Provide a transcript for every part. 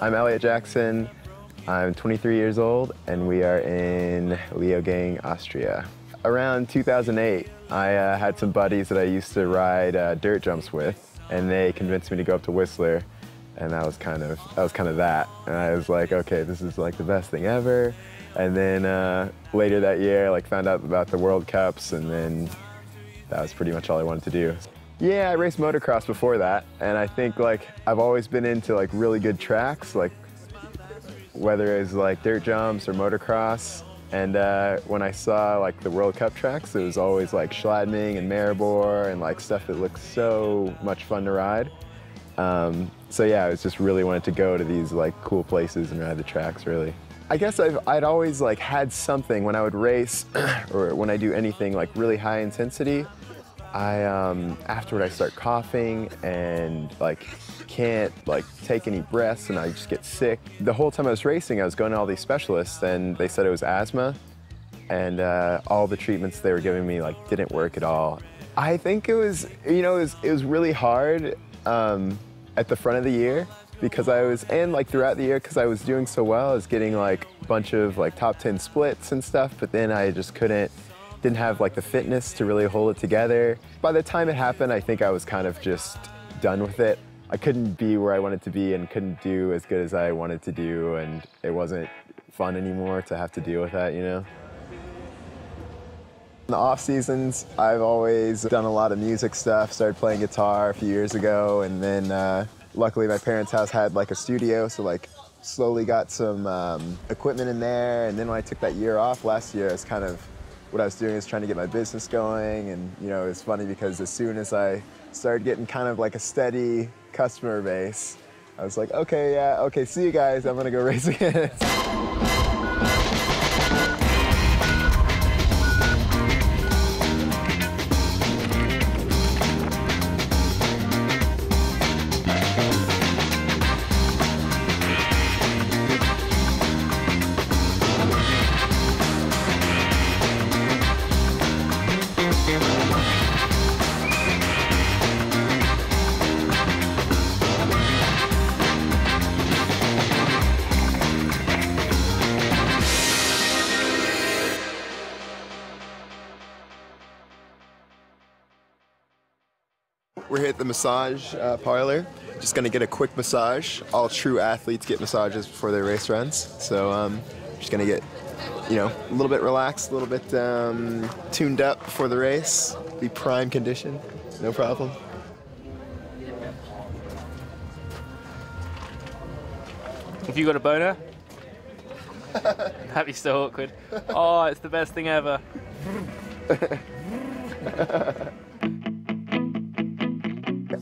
I'm Eliot Jackson. I'm 23 years old, and we are in Leogang, Austria. Around 2008, I had some buddies that I used to ride dirt jumps with, and they convinced me to go up to Whistler, and that was kind of that. And I was like, okay, this is like the best thing ever. And then later that year, I found out about the World Cups, and then that was pretty much all I wanted to do. Yeah, I raced motocross before that, and I think I've always been into really good tracks, whether it's dirt jumps or motocross. And when I saw the World Cup tracks, it was always Schladming and Maribor and stuff that looked so much fun to ride. So yeah, I was just really wanted to go to these cool places and ride the tracks, really. I guess I'd always had something when I would race or when I do anything really high intensity. Afterward I start coughing and can't take any breaths, and I just get sick. The whole time I was racing, I was going to all these specialists, and they said it was asthma, and all the treatments they were giving me didn't work at all. I think it was, it was really hard at the front of the year because I was, and throughout the year because I was doing so well. I was getting a bunch of top 10 splits and stuff, but then I just didn't have the fitness to really hold it together. By the time it happened, I think I was kind of just done with it. I couldn't be where I wanted to be and couldn't do as good as I wanted to do, and it wasn't fun anymore to have to deal with that, In the off seasons, I've always done a lot of music stuff. Started playing guitar a few years ago, and then luckily my parents' house had a studio, so slowly got some equipment in there. And then when I took that year off last year, it's kind of what I was doing is trying to get my business going. And it was funny because as soon as I started getting kind of a steady customer base, I was like, okay, yeah, okay, see you guys, I'm gonna go race again. We're here at the massage parlor. Just gonna get a quick massage. All true athletes get massages before their race runs. So just gonna get, a little bit relaxed, a little bit tuned up before the race. Be prime condition, no problem. Have you got a boner? That'd be so awkward. Oh, it's the best thing ever.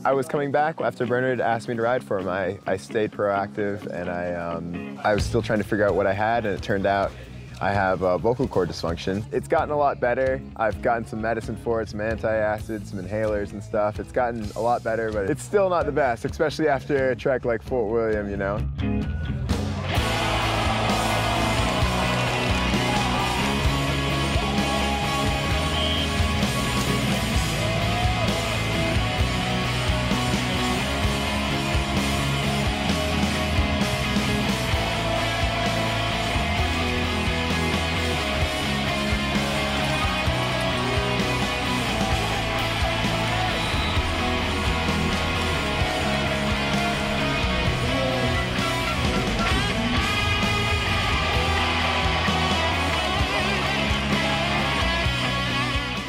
I was coming back after Bernard asked me to ride for him. I stayed proactive, and I was still trying to figure out what I had, and it turned out I have vocal cord dysfunction. It's gotten a lot better. I've gotten some medicine for it, some antacids, some inhalers and stuff. It's gotten a lot better, but it's still not the best, especially after a trek like Fort William,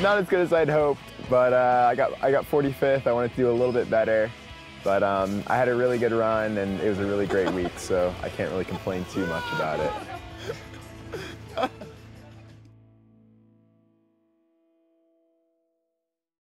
Not as good as I'd hoped, but I got 45th. I wanted to do a little bit better, but I had a really good run, and it was a really great week, so I can't really complain too much about it.